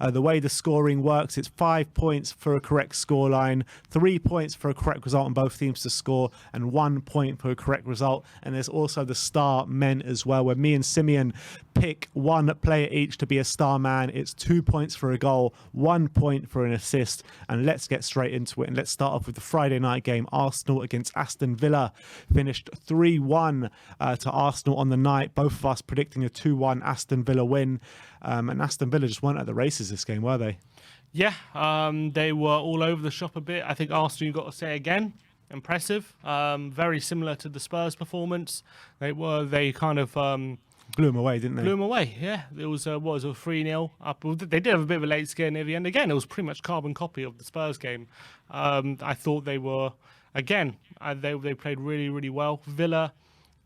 The way the scoring works, it's 5 points for a correct scoreline, 3 points for a correct result on both teams to score, and 1 point for a correct result. And there's also the star men as well, where me and Simeon pick one player each to be a star man. It's 2 points for a goal, 1 point for an assist. And let's get straight into it. And let's start off with the Friday night game. Arsenal against Aston Villa finished 3-1 to Arsenal on the night. Both of us predicting a 2-1 Aston Villa win. And Aston Villa just weren't at the races this game, were they? Yeah, they were all over the shop a bit. I think Arsenal, you've got to say again, impressive. Very similar to the Spurs performance. They kind of blew them away, didn't they? Blew them away, yeah. It was a 3-0 up. They did have a bit of a late scare near the end. Again, it was pretty much carbon copy of the Spurs game. I thought they were, again, they played really, really well. Villa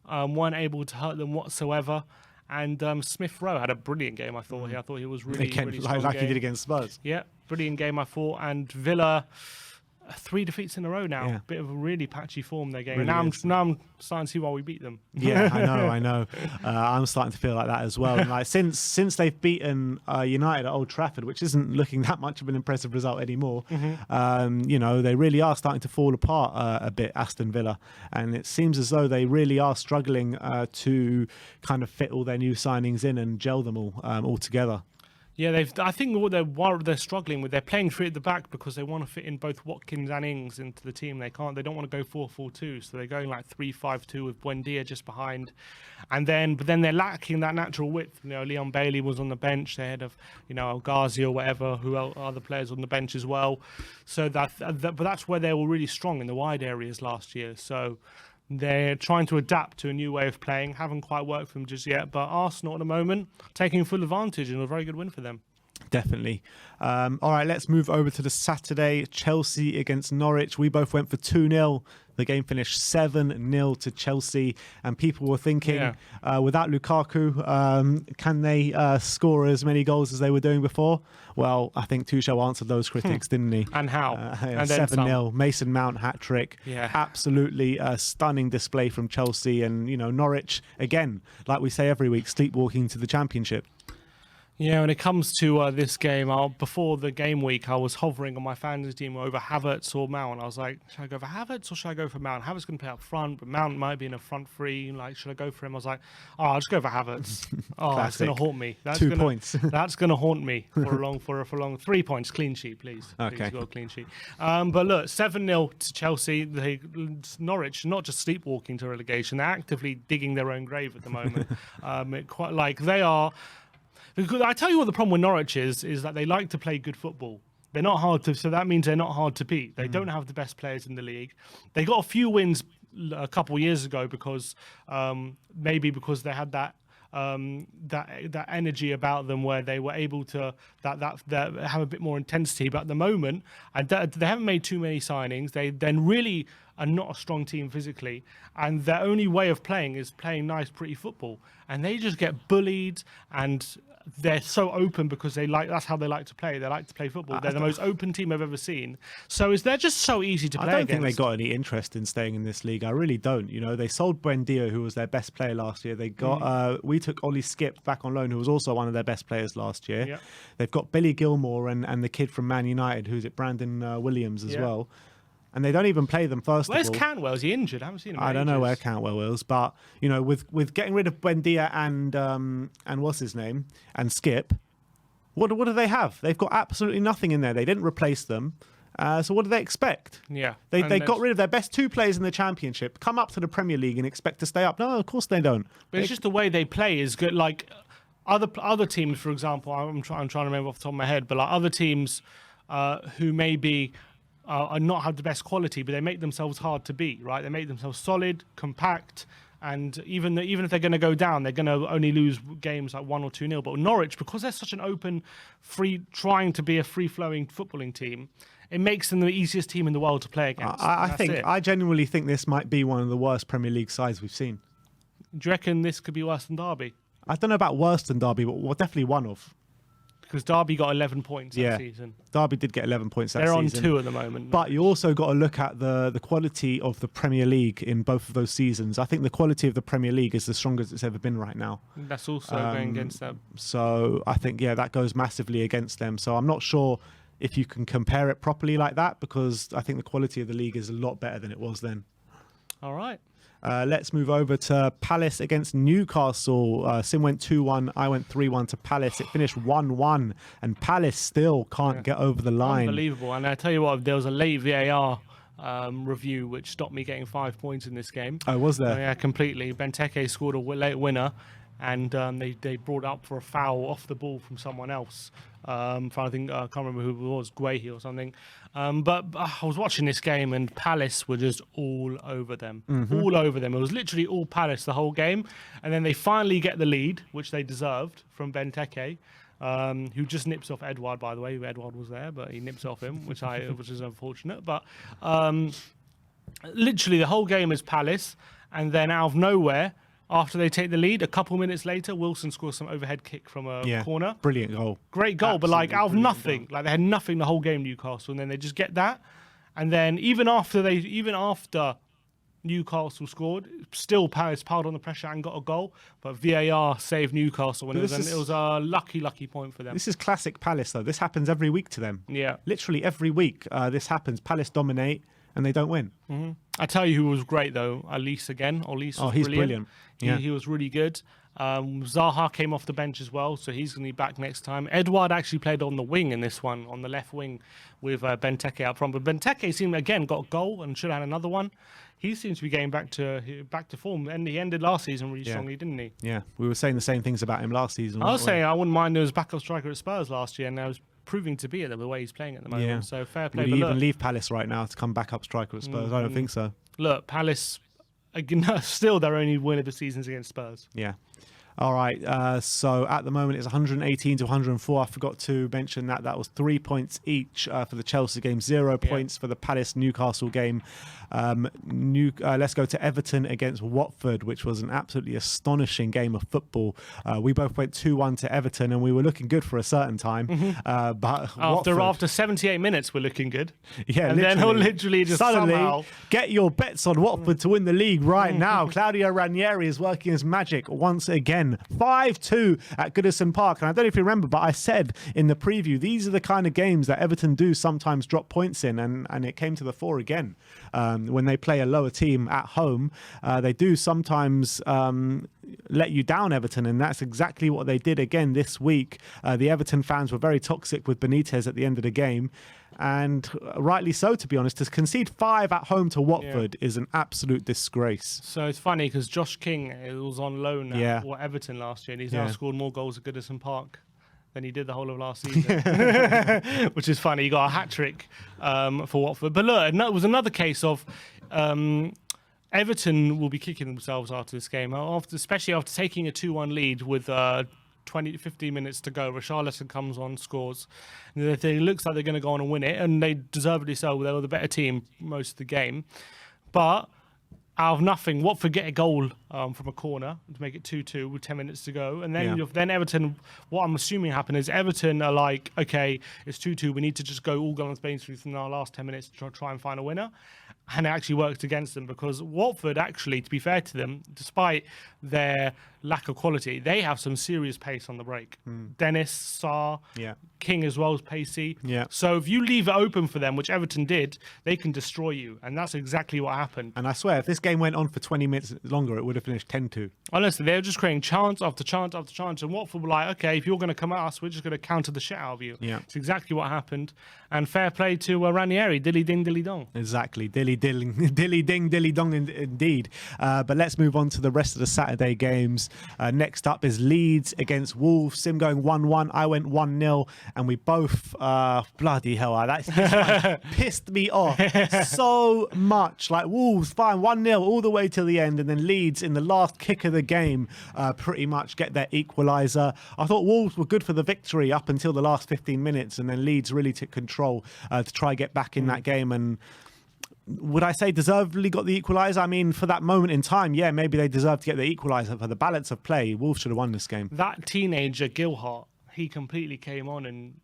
weren't able to hurt them whatsoever. And Smith Rowe had a brilliant game, I thought. I thought he was really strong like he did against Spurs. Yeah, brilliant game, I thought. And Villa, 3 defeats in a row now. Yeah. Bit of a really patchy form they're getting. Really now I'm starting to see why we beat them. Yeah, I know. I'm starting to feel like that as well. And like since they've beaten United at Old Trafford, which isn't looking that much of an impressive result anymore, they really are starting to fall apart a bit, Aston Villa. And it seems as though they really are struggling to kind of fit all their new signings in and gel them all together. Yeah, I think what they're struggling with, they're playing 3 at the back because they want to fit in both Watkins and Ings into the team. They don't want to go 4-4-2, so they're going like 3-5-2 with Buendia just behind, but then they're lacking that natural width. Leon Bailey was on the bench. They had El Ghazi or whatever, who other players on the bench as well. So but that's where they were really strong in the wide areas last year. So they're trying to adapt to a new way of playing. Haven't quite worked for them just yet, but Arsenal at the moment taking full advantage and a very good win for them. Definitely. All right, let's move over to the Saturday. Chelsea against Norwich. We both went for 2-0. The game finished 7-0 to Chelsea. And people were thinking, without Lukaku, can they score as many goals as they were doing before? Well, I think Tuchel answered those critics, didn't he? And how? And 7-0. Mason Mount hat-trick. Yeah. Absolutely stunning display from Chelsea. And, Norwich, again, like we say every week, sleepwalking to the Championship. Yeah, when it comes to this game, before the game week, I was hovering on my fantasy team over Havertz or Mount. I was like, should I go for Havertz or should I go for Mount? Havertz going to play up front, but Mount might be in a front three. Like, should I go for him? I was like, I'll just go for Havertz. That's going to haunt me. That's 2 points. That's going to haunt me for a long 3 points. Clean sheet, please. Okay. Please go clean sheet. But look, 7-0 to Chelsea. Norwich, not just sleepwalking to relegation, they're actively digging their own grave at the moment. They are. Because I tell you what the problem with Norwich is that they like to play good football. They're not hard to, so that means they're not hard to beat. They don't have the best players in the league. They got a few wins a couple of years ago because they had that energy about them where they were able to that have a bit more intensity. But at the moment, they haven't made too many signings. They then really are not a strong team physically, and their only way of playing is playing nice, pretty football. And they just get bullied, and they're so open because that's how they like to play. They like to play football. They're the most open team I've ever seen. So they're just so easy to play against. I don't think they got any interest in staying in this league. I really don't. They sold Buendia, who was their best player last year. They got we took Ollie Skip back on loan, who was also one of their best players last year. Yep. They've got Billy Gilmore and the kid from Man United, who's at Brandon Williams as well. And they don't even play them first Where's of all. Cantwell? Is he injured? I haven't seen him. I don't know where Cantwell is, but with getting rid of Buendia and what's his name and Skip, what do they have? They've got absolutely nothing in there. They didn't replace them. So what do they expect? Yeah, they got rid of their best 2 players in the Championship, come up to the Premier League and expect to stay up. No, of course they don't. But it's just the way they play is good. Like other teams, for example, I'm trying to remember off the top of my head, but like other teams who maybe are not have the best quality, but they make themselves hard to beat, right? They make themselves solid, compact, and even if they're going to go down, they're going to only lose games like 1 or 2-0. But Norwich, because they're such an open, trying to be a free-flowing footballing team, it makes them the easiest team in the world to play against. I genuinely think this might be one of the worst Premier League sides we've seen. Do you reckon this could be worse than Derby? I don't know about worse than Derby, but definitely one of. because Derby got 11 points that season. Derby did get 11 points that They're season. on 2 at the moment. But you also got to look at the quality of the Premier League in both of those seasons. I think the quality of the Premier League is the strongest it's ever been right now. That's also going against them. So I think, that goes massively against them. So I'm not sure if you can compare it properly like that, because I think the quality of the league is a lot better than it was then. All right. Let's move over to Palace against Newcastle. Sim went 2-1. I went 3-1 to Palace. It finished 1-1, and Palace still can't get over the line. Unbelievable. And I tell you what, there was a late VAR review which stopped me getting 5 points in this game. Oh, was there? Yeah, completely. Benteke scored a late winner, and they brought up for a foul off the ball from someone else. I think I can't remember who it was, Guehi or something. But I was watching this game, and Palace were just all over them. All over them. It was literally all Palace the whole game. And then they finally get the lead, which they deserved, from Benteke, who just nips off Edouard, by the way. Edouard was there, but he nips off him, which is unfortunate. But literally the whole game is Palace. And then out of nowhere, after they take the lead, a couple minutes later, Wilson scores some overhead kick from a corner. Brilliant goal. Great goal, but like out of nothing. Like they had nothing the whole game, Newcastle, and then they just get that. And then even after Newcastle scored, still Palace piled on the pressure and got a goal. But VAR saved Newcastle, and it was a lucky point for them. This is classic Palace, though. This happens every week to them. Yeah. Literally every week this happens. Palace dominate, and they don't win. Mm-hmm. I tell you who was great, though. Elise again. Elise was he's brilliant. Yeah. He was really good. Zaha came off the bench as well, so he's going to be back next time. Edouard actually played on the wing in this one, on the left wing with Benteke out front. But Benteke seemed, again, got a goal and should have had another one. He seems to be getting back to form. And he ended last season really strongly, didn't he? Yeah, we were saying the same things about him last season. I was saying I wouldn't mind him as backup striker at Spurs last year, and I was proving to be it the way he's playing at the moment. Yeah. So fair play. Would he even leave Palace right now to come back up striker at Spurs? I don't think so. Look, Palace, still their only win of the season's against Spurs. Yeah. All right. So at the moment, it's 118 to 104. I forgot to mention that was 3 points each for the Chelsea game, 0 points for the Palace Newcastle game. Let's go to Everton against Watford, which was an absolutely astonishing game of football. We both went 2-1 to Everton, and we were looking good for a certain time. But after 78 minutes, we're looking good. Yeah, and then he'll literally just suddenly somehow get your bets on Watford to win the league right now. Claudio Ranieri is working his magic once again. 5-2 at Goodison Park. And I don't know if you remember, but I said in the preview, these are the kind of games that Everton do sometimes drop points in, and it came to the fore again. When they play a lower team at home, they do sometimes let you down, Everton, and that's exactly what they did again this week. The Everton fans were very toxic with Benitez at the end of the game, and rightly so, to be honest. To concede 5 at home to Watford is an absolute disgrace. So it's funny because Josh King was on loan at Everton last year, and he's now scored more goals at Goodison Park than he did the whole of last season, which is funny. He got a hat-trick for Watford. But look, it was another case of Everton will be kicking themselves after this game, especially after taking a 2-1 lead with 15 minutes to go. Richarlison comes on, scores. And it looks like they're going to go on and win it, and they deservedly so. They were the better team most of the game. But out of nothing, Watford get a goal from a corner to make it 2-2 with 10 minutes to go. And then Everton, what I'm assuming happened is Everton are like, okay, it's 2-2. We need to just go all guns blazing in our last 10 minutes to try and find a winner. And it actually worked against them because Watford, actually, to be fair to them, despite their lack of quality, they have some serious pace on the break. Dennis, Sarr, King as well as pacey. So if you leave it open for them, which Everton did, they can destroy you. And that's exactly what happened. And I swear, if this game went on for 20 minutes longer, it would have finished 10-2. Honestly, they were just creating chance after chance after chance. And Watford were like, okay, if you're going to come at us, we're just going to counter the shit out of you. It's exactly what happened. And fair play to Ranieri. Dilly ding, dilly dong. Exactly. Dilly ding, dilly dong indeed. But let's move on to the rest of the Saturday games. Next up is Leeds against Wolves. Sim going 1-1. I went 1-0. And we both, bloody hell, this one pissed me off so much. Like Wolves, fine, 1-0 all the way till the end. And then Leeds in the last kick of the game pretty much get their equaliser. I thought Wolves were good for the victory up until the last 15 minutes. And then Leeds really took control to try get back in that game. And would I say deservedly got the equaliser? I mean, for that moment in time, maybe they deserved to get the equaliser. For the balance of play, Wolves should have won this game. That teenager, Gilhart, he completely came on and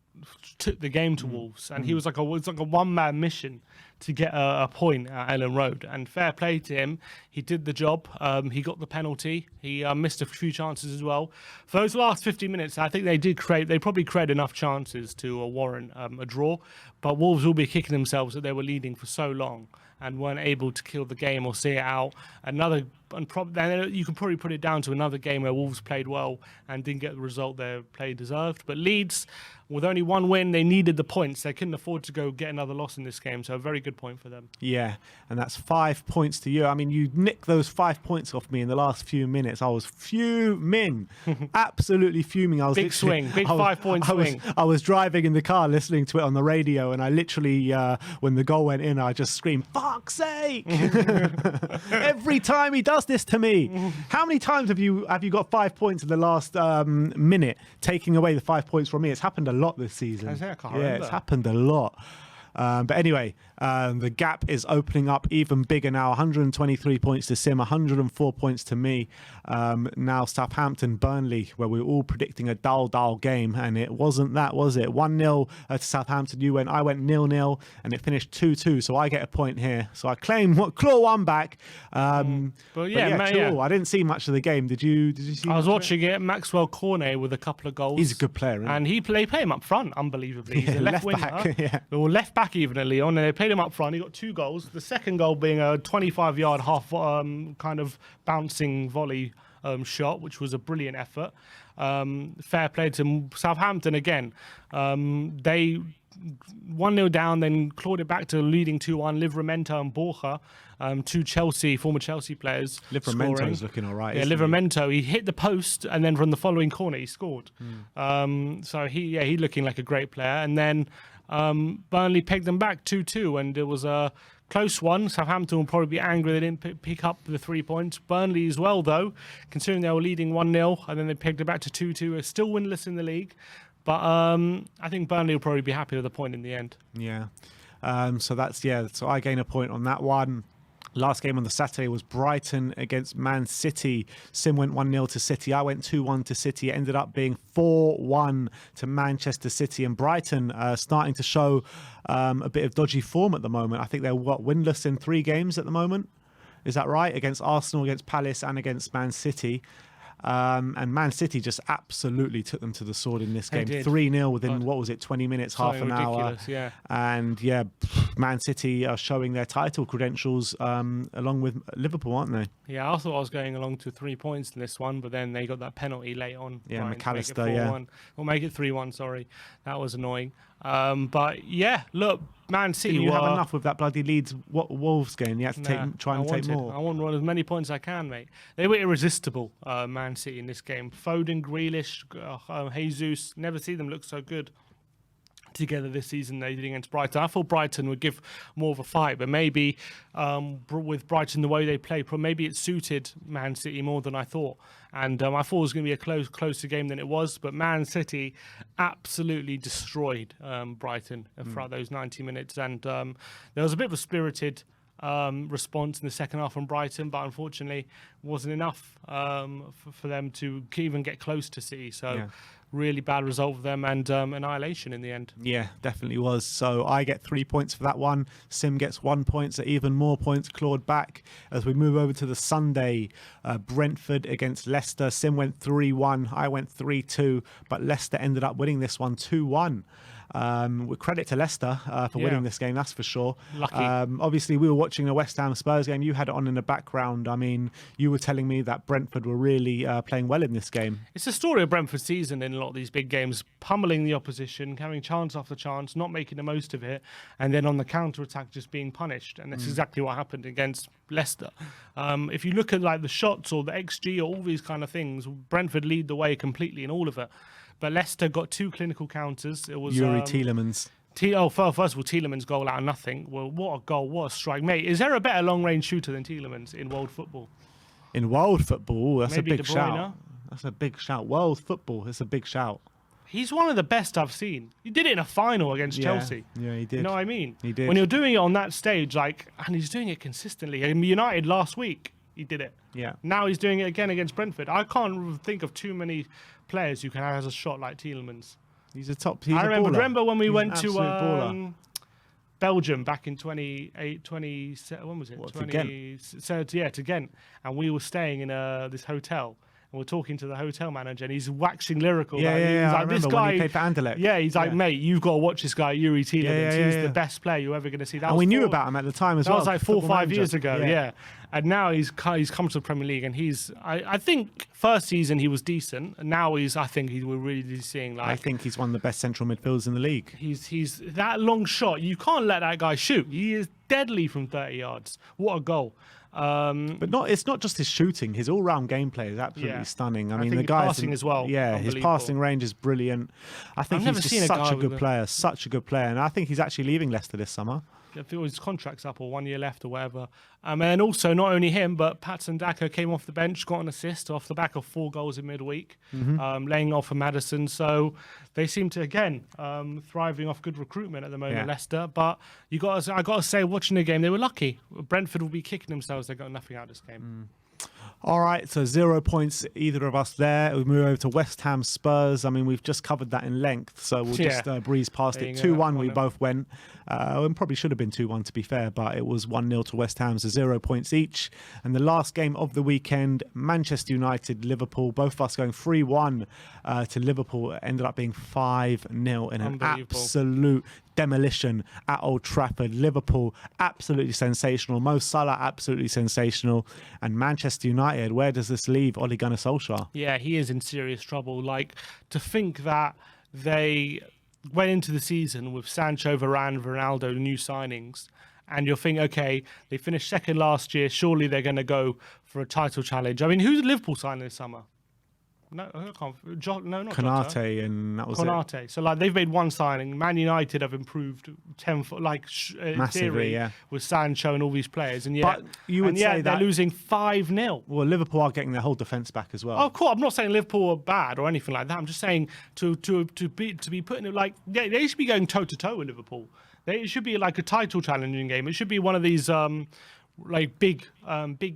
took the game to Wolves, and he was like a one-man mission to get a point at Ellen Road. And fair play to him, he did the job. He got the penalty. He missed a few chances as well. For those last 50 minutes, I think they probably created enough chances to warrant a draw. But Wolves will be kicking themselves that they were leading for so long and weren't able to kill the game or see it out. Then you can probably put it down to another game where Wolves played well and didn't get the result their play deserved. But Leeds, with only one win, they needed the points. They couldn't afford to go get another loss in this game, so a very good point for them. Yeah, and that's 5 points to you. I mean, you nicked those 5 points off me in the last few minutes. I was fuming, absolutely fuming. I was big 5-point swing. I was driving in the car listening to it on the radio, and I literally, when the goal went in, I just screamed, "Fuck's sake!" Every time he does this to me. How many times have you got 5 points in the last minute, taking away the 5 points from me? It's happened a lot this season. I can't remember. It's happened a lot. But anyway, the gap is opening up even bigger now. 123 points to Sim, 104 points to me. Now Southampton, Burnley, where we were all predicting a dull game, and it wasn't that, was it? 1-0 to Southampton. I went 0-0, and it finished 2-2. So I get a point here. So I claw one back. But yeah, I didn't see much of the game. Did you see? I was watching it. Maxwell Cornet with a couple of goals. He's a good player, isn't he? And they play him up front, unbelievably. He's a left winger, back, or left back even at Lyon, and they played him up front. He got 2 goals. The second goal being a 25-yard half kind of bouncing volley shot, which was a brilliant effort. Fair play to Southampton again. They 1-0 down, then clawed it back to leading 2-1. Livramento and Borja, two former Chelsea players. Livramento's looking all right. Yeah, Livramento. He hit the post, and then from the following corner, he scored. So he looking like a great player. And then Burnley pegged them back 2-2, and it was a close one. Southampton will probably be angry they didn't pick up the 3 points. Burnley as well, though, considering they were leading 1-0, and then they pegged it back to 2-2. Are still winless in the league. But I think Burnley will probably be happy with the point in the end. Yeah. So I gain a point on that one. Last game on the Saturday was Brighton against Man City. Sim went 1-0 to City. I went 2-1 to City. It ended up being 4-1 to Manchester City. And Brighton starting to show a bit of dodgy form at the moment. I think they're winless in 3 games at the moment. Is that right? Against Arsenal, against Palace, and against Man City. And Man City just absolutely took them to the sword in this game. 3-0 within, 20 minutes, half an hour. Yeah. And yeah, Man City are showing their title credentials along with Liverpool, aren't they? Yeah, I thought I was going along to 3 points in this one, but then they got that penalty late on. Yeah, McAllister, Or make it 3-1, sorry. That was annoying. But yeah, look, Man City. Didn't you have enough with that bloody Leeds Wolves game? You had to try and take more. I want as many points as I can, mate. They were irresistible, Man City, in this game. Foden, Grealish, Jesus. Never see them look so good together this season they did against Brighton. I thought Brighton would give more of a fight, but maybe with Brighton the way they play, maybe it suited Man City more than I thought. And I thought it was going to be a closer game than it was, but Man City absolutely destroyed Brighton throughout those 90 minutes. And there was a bit of a spirited response in the second half from Brighton, but unfortunately wasn't enough for them to even get close to City. So really bad result for them, and annihilation in the end. Yeah, definitely was. So I get 3 points for that one. Sim gets 1 point, so even more points clawed back. As we move over to the Sunday, Brentford against Leicester. Sim went 3-1, I went 3-2, but Leicester ended up winning this one 2-1. With credit to Leicester for winning this game, that's for sure. Lucky. Obviously, we were watching a West Ham Spurs game. You had it on in the background. I mean, you were telling me that Brentford were really playing well in this game. It's the story of Brentford's season in a lot of these big games, pummeling the opposition, having chance after chance, not making the most of it, and then on the counter-attack just being punished. And that's exactly what happened against Leicester. If you look at like the shots or the XG or all these kind of things, Brentford lead the way completely in all of it. But Leicester got 2 clinical counters. It was Yuri Tielemans. First of all, Tielemans' goal out of nothing. Well, what a goal, what a strike. Mate, is there a better long-range shooter than Tielemans in world football? In world football? That's Maybe a big shout. That's a big shout. World football, it's a big shout. He's one of the best I've seen. He did it in a final against Chelsea. Yeah, he did. You know what I mean? He did. When you're doing it on that stage, and he's doing it consistently. And United last week, he did it. Yeah. Now he's doing it again against Brentford. I can't think of too many players who can have a shot like Tielemans. He's a top. I remember when we went to baller. Belgium back in 20, when was it? What, to Ghent? To Ghent, and we were staying in this hotel. And we're talking to the hotel manager, and he's waxing lyrical. He's like, this guy. When he played for Anderlecht. Yeah, he's like, mate, you've got to watch this guy, Yuri Tielemans. He's the best player you're ever going to see. And we knew about him at the time as well. That was like 4 or 5 years ago. Yeah. And now he's come to the Premier League, and I think first season he was decent, and now I think we're really seeing like. I think he's one of the best central midfielders in the league. He's that long shot. You can't let that guy shoot. He is deadly from 30 yards. What a goal! But it's not just his shooting. His all-round gameplay is absolutely stunning. I mean, the guy's passing as well. Yeah, his passing range is brilliant. I think he's just such a good player, and I think he's actually leaving Leicester this summer. I feel his contract's up or 1 year left or whatever. And also, not only him, but Patson Daka came off the bench, got an assist off the back of 4 goals in midweek, laying off for Maddison. So they seem to, again, thriving off good recruitment at the moment, Leicester. But I got to say, watching the game, they were lucky. Brentford will be kicking themselves. They got nothing out of this game. All right, so 0 points, either of us there. We move over to West Ham Spurs. I mean, we've just covered that in length, so we'll just breeze past it. 2-1 we both went. And probably should have been 2-1 to be fair, but it was 1-0 to West Ham, so 0 points each. And the last game of the weekend, Manchester United, Liverpool, both of us going 3-1 to Liverpool. It ended up being 5-0 in an absolute demolition at Old Trafford. Liverpool, absolutely sensational. Mo Salah, absolutely sensational. And Manchester United, where does this leave Ole Gunnar Solskjaer? Yeah, he is in serious trouble. Like, to think that they went into the season with Sancho, Varane, Ronaldo, new signings, and you'll think, okay, they finished second last year, surely they're going to go for a title challenge. I mean, who's Liverpool signing this summer? No, I can't. Not Konate, and that was Konate. So like they've made one signing. Man United have improved tenfold, massively, with Sancho and all these players, and but you would say they're losing 5-0. Well, Liverpool are getting their whole defence back as well. Oh, of course, I'm not saying Liverpool are bad or anything like that. I'm just saying to be putting it like they should be going toe to toe with Liverpool. It should be like a title challenging game. It should be one of these big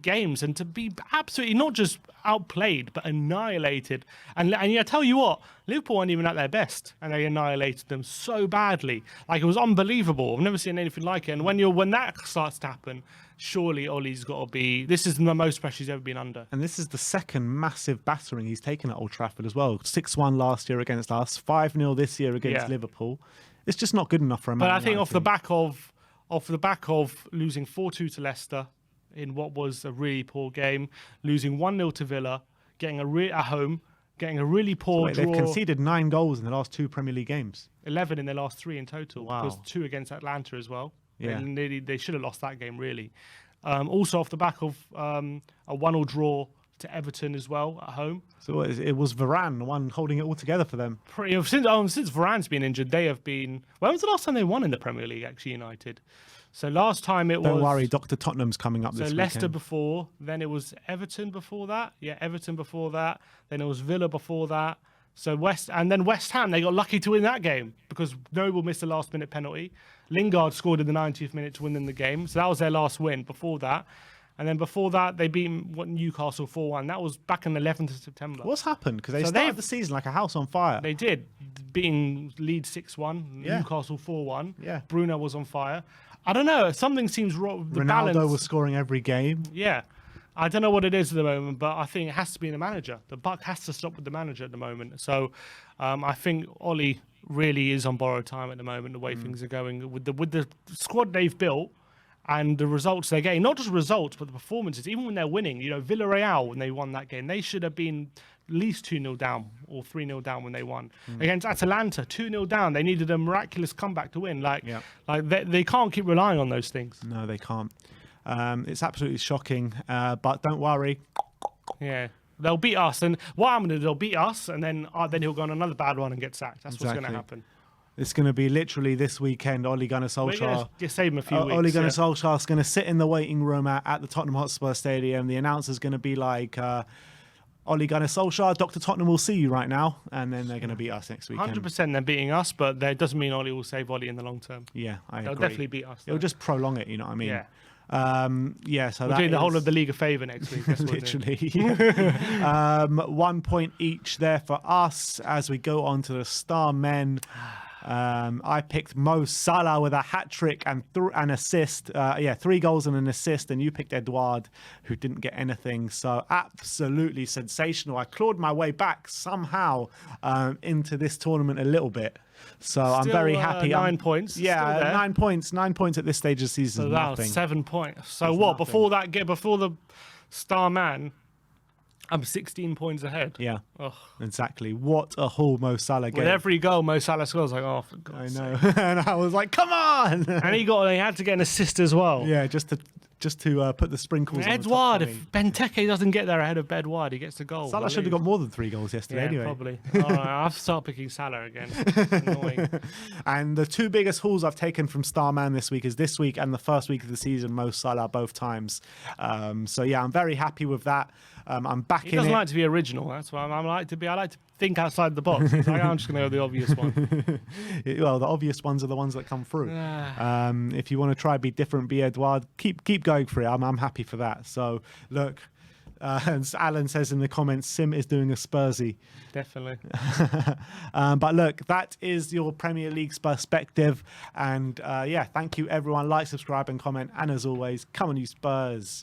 games, and to be absolutely not just outplayed but annihilated. And I tell you what, Liverpool weren't even at their best, and they annihilated them so badly. Like, it was unbelievable. I've never seen anything like it. And when that starts to happen, surely Ollie's got to be. This is the most pressure he's ever been under. And this is the second massive battering he's taken at Old Trafford as well. 6-1 last year against us, 5-0 this year against Liverpool. It's just not good enough for a Man But I think United off the back of losing 4-2 to Leicester in what was a really poor game, losing 1-0 to Villa, getting at home, getting a really poor draw. They've conceded 9 goals in the last 2 Premier League games. 11 in their last 3 in total. Wow. Because 2 against Atlanta as well. Yeah. They should have lost that game, really. Also off the back of a 1-1 draw to Everton as well at home. So it was Varane, the one holding it all together for them. Since Varane's been injured, they have been. When was the last time they won in the Premier League? Actually, United. So last time it was. Don't worry, Dr. Tottenham's coming up this weekend. So Leicester before, then it was Everton before that. Yeah, Everton before that. Then it was Villa before that. So West Ham, they got lucky to win that game because Noble missed a last-minute penalty. Lingard scored in the 90th minute to win them the game. So that was their last win before that. And then before that, they beat Newcastle 4-1. That was back on the 11th of September. What's happened? Because they started the season like a house on fire. They did, beating Leeds 6-1, Newcastle 4-1. Yeah. Bruno was on fire. I don't know. Something seems wrong. Ronaldo was scoring every game. Yeah. I don't know what it is at the moment, but I think it has to be the manager. The buck has to stop with the manager at the moment. So I think Ollie really is on borrowed time at the moment, the way things are going. With the squad they've built and the results they're getting, not just results, but the performances, even when they're winning. You know, Villarreal, when they won that game, they should have been at least 2-0 down or 3-0 down when they won. Against Atalanta, 2-0 down. They needed a miraculous comeback to win. They can't keep relying on those things. No, they can't. It's absolutely shocking, but don't worry. Yeah, they'll beat us, and what I'm going to do, they'll beat us, and then he'll go on another bad one and get sacked. That's what's going to happen. It's going to be literally this weekend. Ole Gunnar Solskjaer. We're going to save him a few weeks. Ole Gunnar Solskjaer is going to sit in the waiting room at the Tottenham Hotspur Stadium. The announcer's going to be like, Ole Gunnar Solskjaer, Dr. Tottenham will see you right now, and then they're going to beat us next weekend. 100% they're beating us, but that doesn't mean Ole will save Ole in the long term. Yeah, I agree. They'll definitely beat us. It'll just prolong it, you know what I mean? Yeah. Yeah, so we're that doing the whole is- of the league a favour next week. That's what we're doing. Literally. 1 point each there for us as we go on to the star men. I picked Mo Salah with a hat-trick and an assist. 3 goals and an assist. And you picked Edouard, who didn't get anything. So absolutely sensational. I clawed my way back somehow into this tournament a little bit. So I'm Still, very happy. 9 points. Yeah, Still there. 9 points. 9 points at this stage of the season. So is that nothing. was 7 points. So It's what? nothing. Before the star man, I'm 16 points ahead. Yeah, Ugh. exactly. What a haul Mo Salah With gave. every goal Mo Salah scores, like, oh, for I God's know. sake. And I was like, come on. And he had to get an assist as well. Yeah, just to put the sprinkles on the top Edouard, for me. if Benteke doesn't get there ahead of Edouard, he gets the goal. Salah should have got more than 3 goals yesterday Yeah, anyway. probably. All right, I'll have to start picking Salah again. Annoying. And the 2 biggest hauls I've taken from Starman this week is this week and the first week of the season, Mo Salah both times. So yeah, I'm very happy with that. I'm back He in doesn't it. like to be original. That's why I like to be. I like to think outside the box. He's like, I'm just going to go with the obvious one. Well, the obvious ones are the ones that come through. If you want to try be different, be Edouard, keep going for it. I'm happy for that. So look, as Alan says in the comments, Sim is doing a Spursy. Definitely. But look, that is your Premier League's perspective. And yeah, thank you everyone. Like, subscribe and comment. And as always, come on you Spurs.